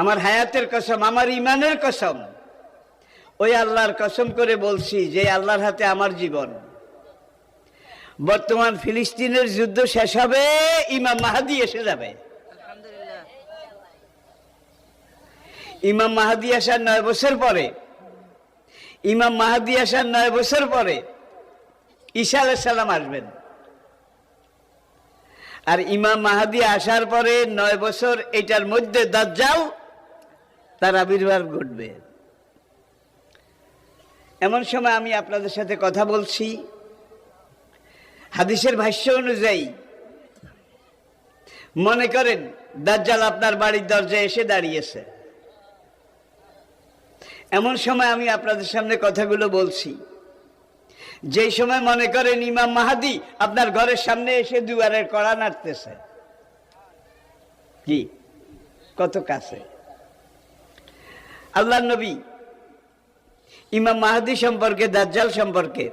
আমার হায়াতের কসম, আমার ইমানের কসম, ওই আল্লাহর কসম করে বলছি যে আল্লাহর হাতে আমার জীবন। বর্তমান ফিলিস্তিনের যুদ্ধ শেষ হবে, ইমাম মাহাদি এসে যাবে। ইমাম মাহাদি আসার 9 বছর পরে, ইমাম মাহাদি আসার 9 বছর পরে ঈসা আলাইহিস সালাম আসবেন। আর ইমাম মাহাদি আসার পরে 9 বছর, এটার মধ্যে দাজ্জাল তার আবির্ভাব ঘটবে। এমন সময় আমি আপনাদের সাথে কথা বলছি, হাদিসের ভাষ্য অনুযায়ী মনে করেন দাজ্জাল আপনার বাড়ির দরজায় এসে দাঁড়িয়েছে। এমন সময় আমি আপনাদের সামনে কথাগুলো বলছি, যেই সময় মনে করেন ইমাম মাহাদি আপনার ঘরের সামনে এসে দুয়ারের কড়া নাড়তেছে। কি কত কাছে! আল্লাহর নবী ইমাম মাহাদি সম্পর্কে, দাজ্জাল সম্পর্কে